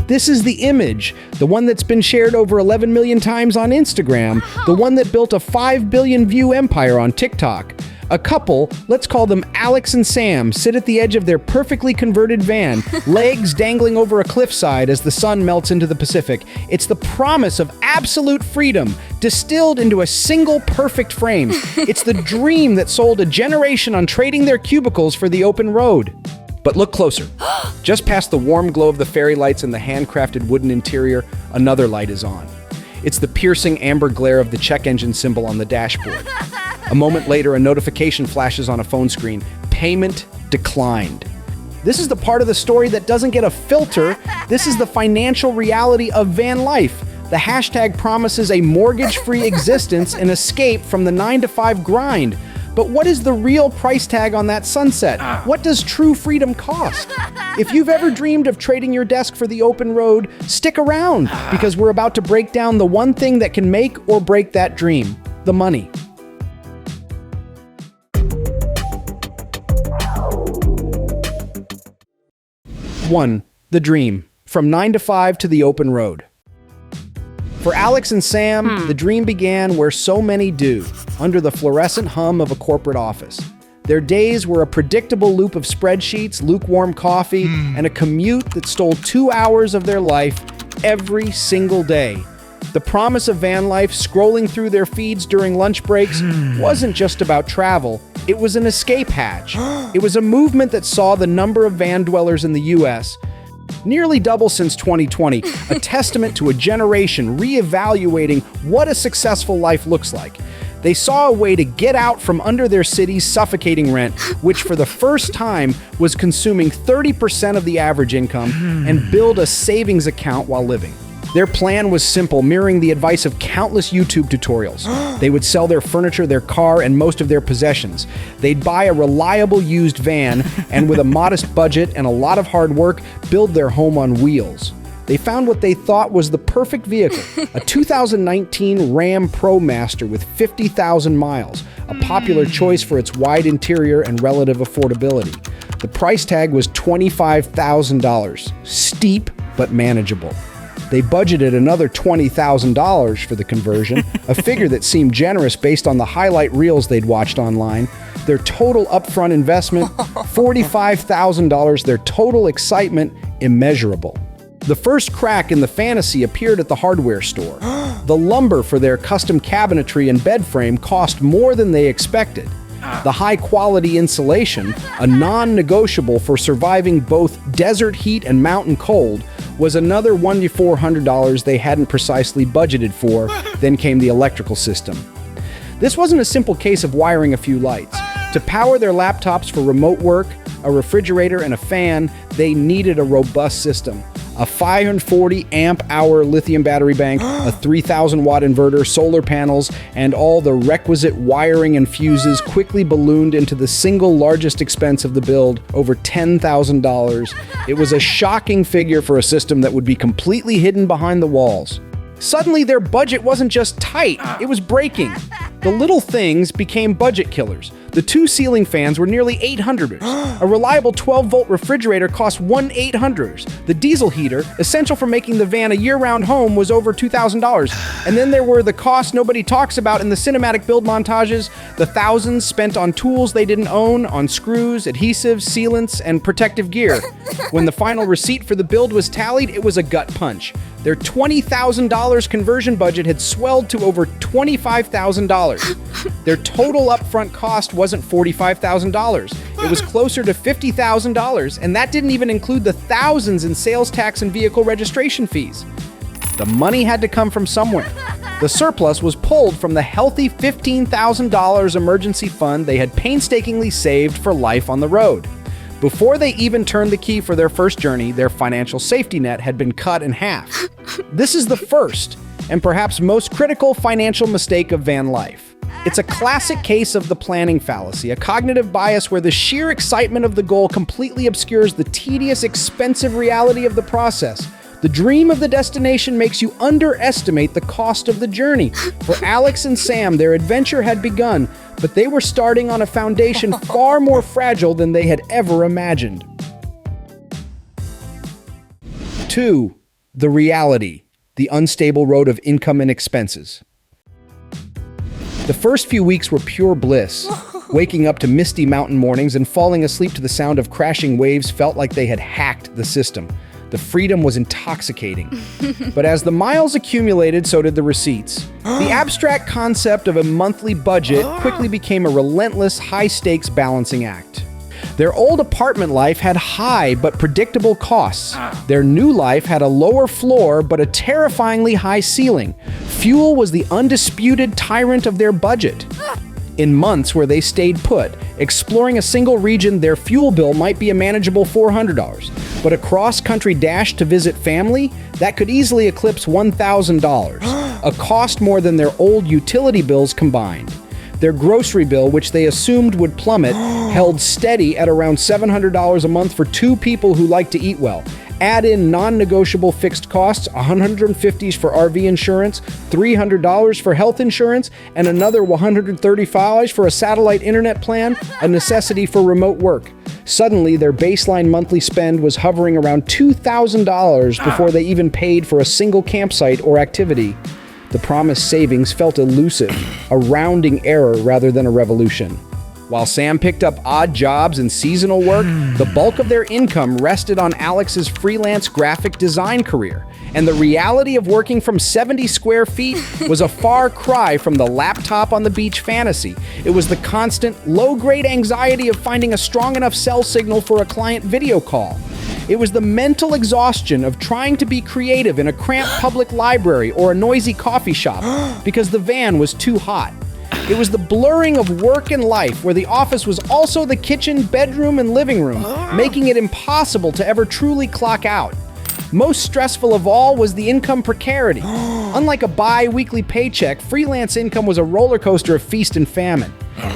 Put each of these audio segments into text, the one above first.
This is the image, the one that's been shared over 11 million times on Instagram, the one that built a 5 billion view empire on TikTok. A couple, let's call them Alex and Sam, sit at the edge of their perfectly converted van, legs dangling over a cliffside as the sun melts into the Pacific. It's the promise of absolute freedom, distilled into a single perfect frame. It's the dream that sold a generation on trading their cubicles for the open road. But look closer. Just past the warm glow of the fairy lights and the handcrafted wooden interior, another light is on. It's the piercing amber glare of the check engine symbol on the dashboard. A moment later, a notification flashes on a phone screen. Payment declined. This is the part of the story that doesn't get a filter. This is the financial reality of Vanlife. The hashtag promises a mortgage-free existence and escape from the 9-to-5 grind. But what is the real price tag on that sunset? What does true freedom cost? If you've ever dreamed of trading your desk for the open road, stick around, because we're about to break down the one thing that can make or break that dream: the money. 1. The dream. From 9 to 5 to the open road. For Alex and Sam, the dream began where so many do, under the fluorescent hum of a corporate office. Their days were a predictable loop of spreadsheets, lukewarm coffee, and a commute that stole 2 hours of their life every single day. The promise of Vanlife, scrolling through their feeds during lunch breaks, wasn't just about travel. It was an escape hatch. It was a movement that saw the number of van dwellers in the U.S. nearly double since 2020, a testament to a generation reevaluating what a successful life looks like. They saw a way to get out from under their city's suffocating rent, which for the first time was consuming 30% of the average income, and build a savings account while living. Their plan was simple, mirroring the advice of countless YouTube tutorials. They would sell their furniture, their car, and most of their possessions. They'd buy a reliable used van, and with a modest budget and a lot of hard work, build their home on wheels. They found what they thought was the perfect vehicle, a 2019 Ram ProMaster with 50,000 miles, a popular choice for its wide interior and relative affordability. The price tag was $25,000, steep but manageable. They budgeted another $20,000 for the conversion, a figure that seemed generous based on the highlight reels they'd watched online. Their total upfront investment, $45,000. Their total excitement, immeasurable. The first crack in the fantasy appeared at the hardware store. The lumber for their custom cabinetry and bed frame cost more than they expected. The high-quality insulation, a non-negotiable for surviving both desert heat and mountain cold, was another $100 to $400 they hadn't precisely budgeted for. Then came the electrical system. This wasn't a simple case of wiring a few lights. To power their laptops for remote work, a refrigerator, and a fan, they needed a robust system. A 540 amp-hour lithium battery bank, a 3,000-watt inverter, solar panels, and all the requisite wiring and fuses quickly ballooned into the single largest expense of the build, over $10,000. It was a shocking figure for a system that would be completely hidden behind the walls. Suddenly, their budget wasn't just tight, it was breaking. The little things became budget killers. The 2 ceiling fans were nearly $800. A reliable 12-volt refrigerator cost $1,800. The diesel heater, essential for making the van a year-round home, was over $2,000. And then there were the costs nobody talks about in the cinematic build montages, the thousands spent on tools they didn't own, on screws, adhesives, sealants, and protective gear. When the final receipt for the build was tallied, it was a gut punch. Their $20,000 conversion budget had swelled to over $25,000. Their total upfront cost wasn't $45,000. It was closer to $50,000, and that didn't even include the thousands in sales tax and vehicle registration fees. The money had to come from somewhere. The surplus was pulled from the healthy $15,000 emergency fund they had painstakingly saved for life on the road. Before they even turned the key for their first journey, their financial safety net had been cut in half. This is the first, and perhaps most critical financial mistake of Vanlife. It's a classic case of the planning fallacy, a cognitive bias where the sheer excitement of the goal completely obscures the tedious, expensive reality of the process. The dream of the destination makes you underestimate the cost of the journey. For Alex and Sam, their adventure had begun, but they were starting on a foundation far more fragile than they had ever imagined. 2. The reality, the unstable road of income and expenses. The first few weeks were pure bliss. Waking up to misty mountain mornings and falling asleep to the sound of crashing waves felt like they had hacked the system. The freedom was intoxicating. But as the miles accumulated, so did the receipts. The abstract concept of a monthly budget quickly became a relentless, high-stakes balancing act. Their old apartment life had high but predictable costs. Their new life had a lower floor but a terrifyingly high ceiling. Fuel was the undisputed tyrant of their budget. In months where they stayed put, exploring a single region, their fuel bill might be a manageable $400. But a cross-country dash to visit family, that could easily eclipse $1,000, a cost more than their old utility bills combined. Their grocery bill, which they assumed would plummet, held steady at around $700 a month for two people who like to eat well. Add in non-negotiable fixed costs, $150 for RV insurance, $300 for health insurance, and another $135 for a satellite internet plan, a necessity for remote work. Suddenly, their baseline monthly spend was hovering around $2,000 before they even paid for a single campsite or activity. The promised savings felt elusive, a rounding error rather than a revolution. While Sam picked up odd jobs and seasonal work, the bulk of their income rested on Alex's freelance graphic design career. And the reality of working from 70 square feet was a far cry from the laptop on the beach fantasy. It was the constant, low-grade anxiety of finding a strong enough cell signal for a client video call. It was the mental exhaustion of trying to be creative in a cramped public library or a noisy coffee shop because the van was too hot. It was the blurring of work and life where the office was also the kitchen, bedroom, and living room, making it impossible to ever truly clock out. Most stressful of all was the income precarity. Unlike a bi-weekly paycheck, freelance income was a roller coaster of feast and famine.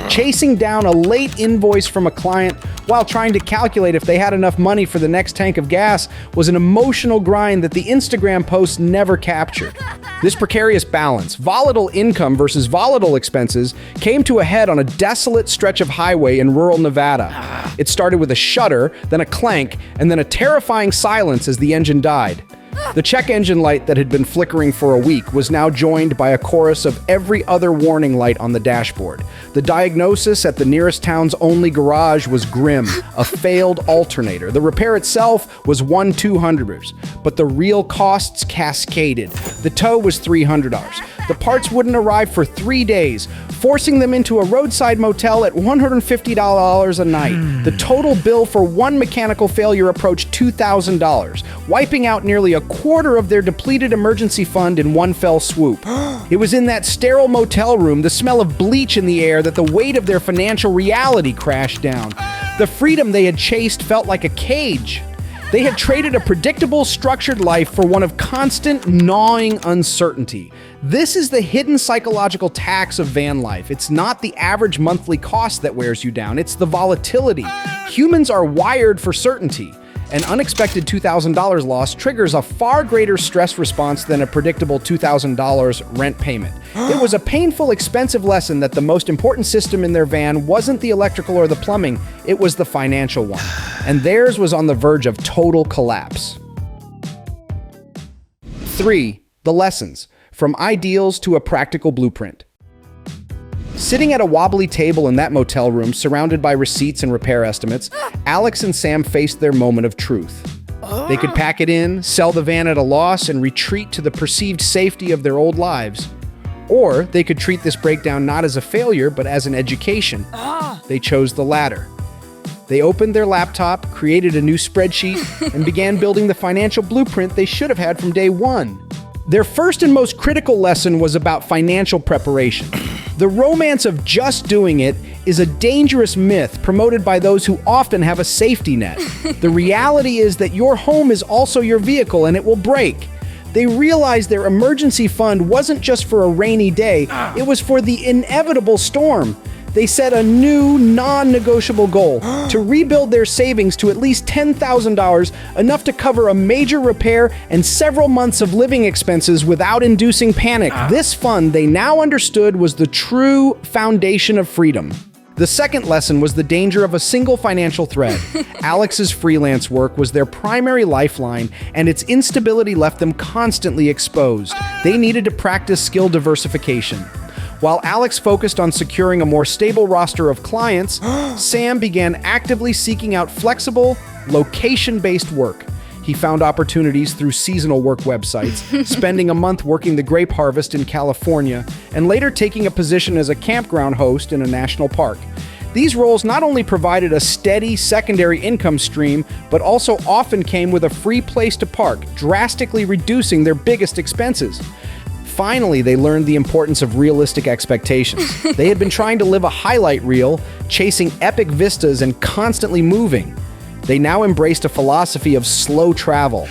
Chasing down a late invoice from a client while trying to calculate if they had enough money for the next tank of gas was an emotional grind that the Instagram posts never captured. This precarious balance, volatile income versus volatile expenses, came to a head on a desolate stretch of highway in rural Nevada. It started with a shudder, then a clank, and then a terrifying silence as the engine died. The check engine light that had been flickering for a week was now joined by a chorus of every other warning light on the dashboard. The diagnosis at the nearest town's only garage was grim, a failed alternator. The repair itself was $1,200, but the real costs cascaded. The tow was $300. The parts wouldn't arrive for 3 days, forcing them into a roadside motel at $150 a night. The total bill for one mechanical failure approached $2,000, wiping out nearly a quarter of their depleted emergency fund in one fell swoop. It was in that sterile motel room, the smell of bleach in the air, that the weight of their financial reality crashed down. The freedom they had chased felt like a cage. They had traded a predictable, structured life for one of constant, gnawing uncertainty. This is the hidden psychological tax of van life. It's not the average monthly cost that wears you down, it's the volatility. Humans are wired for certainty. An unexpected $2,000 loss triggers a far greater stress response than a predictable $2,000 rent payment. It was a painful, expensive lesson that the most important system in their van wasn't the electrical or the plumbing, it was the financial one. And theirs was on the verge of total collapse. 3. The lessons. From ideals to a practical blueprint. Sitting at a wobbly table in that motel room, surrounded by receipts and repair estimates, Alex and Sam faced their moment of truth. They could pack it in, sell the van at a loss, and retreat to the perceived safety of their old lives. Or they could treat this breakdown not as a failure, but as an education. They chose the latter. They opened their laptop, created a new spreadsheet, and began building the financial blueprint they should have had from day one. Their first and most critical lesson was about financial preparation. The romance of just doing it is a dangerous myth promoted by those who often have a safety net. The reality is that your home is also your vehicle and it will break. They realized their emergency fund wasn't just for a rainy day, it was for the inevitable storm. They set a new, non-negotiable goal to rebuild their savings to at least $10,000, enough to cover a major repair and several months of living expenses without inducing panic. This fund, they now understood, was the true foundation of freedom. The second lesson was the danger of a single financial thread. Alex's freelance work was their primary lifeline, and its instability left them constantly exposed. They needed to practice skill diversification. While Alex focused on securing a more stable roster of clients, Sam began actively seeking out flexible, location-based work. He found opportunities through seasonal work websites, spending a month working the grape harvest in California, and later taking a position as a campground host in a national park. These roles not only provided a steady secondary income stream, but also often came with a free place to park, drastically reducing their biggest expenses. Finally, they learned the importance of realistic expectations. They had been trying to live a highlight reel, chasing epic vistas and constantly moving. They now embraced a philosophy of slow travel.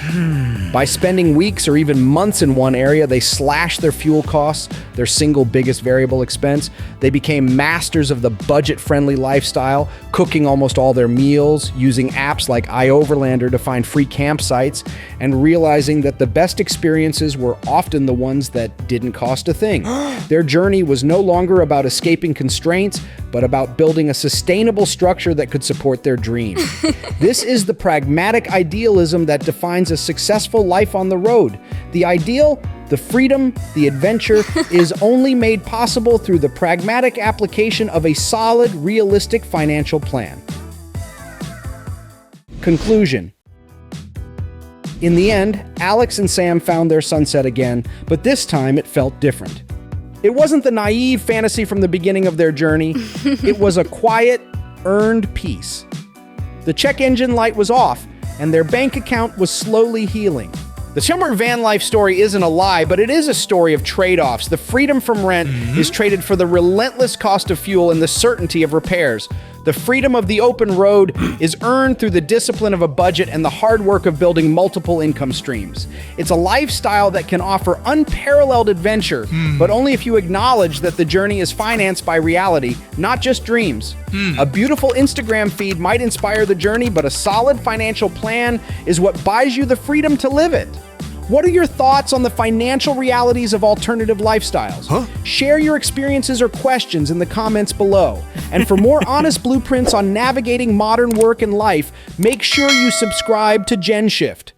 By spending weeks or even months in one area, they slashed their fuel costs, their single biggest variable expense. They became masters of the budget-friendly lifestyle, cooking almost all their meals, using apps like iOverlander to find free campsites, and realizing that the best experiences were often the ones that didn't cost a thing. Their journey was no longer about escaping constraints, but about building a sustainable structure that could support their dream. This is the pragmatic idealism that defines a successful life on the road. The ideal, the freedom, the adventure is only made possible through the pragmatic application of a solid, realistic financial plan. Conclusion. In the end, Alex and Sam found their sunset again, but this time it felt different. It wasn't the naive fantasy from the beginning of their journey. It was a quiet, earned peace. The check engine light was off, and their bank account was slowly healing. The summer van life story isn't a lie, but it is a story of trade-offs. The freedom from rent is traded for the relentless cost of fuel and the certainty of repairs. The freedom of the open road is earned through the discipline of a budget and the hard work of building multiple income streams. It's a lifestyle that can offer unparalleled adventure, but only if you acknowledge that the journey is financed by reality, not just dreams. A beautiful Instagram feed might inspire the journey, but a solid financial plan is what buys you the freedom to live it. What are your thoughts on the financial realities of alternative lifestyles? Share your experiences or questions in the comments below. And for more honest blueprints on navigating modern work and life, make sure you subscribe to GENSHIFT.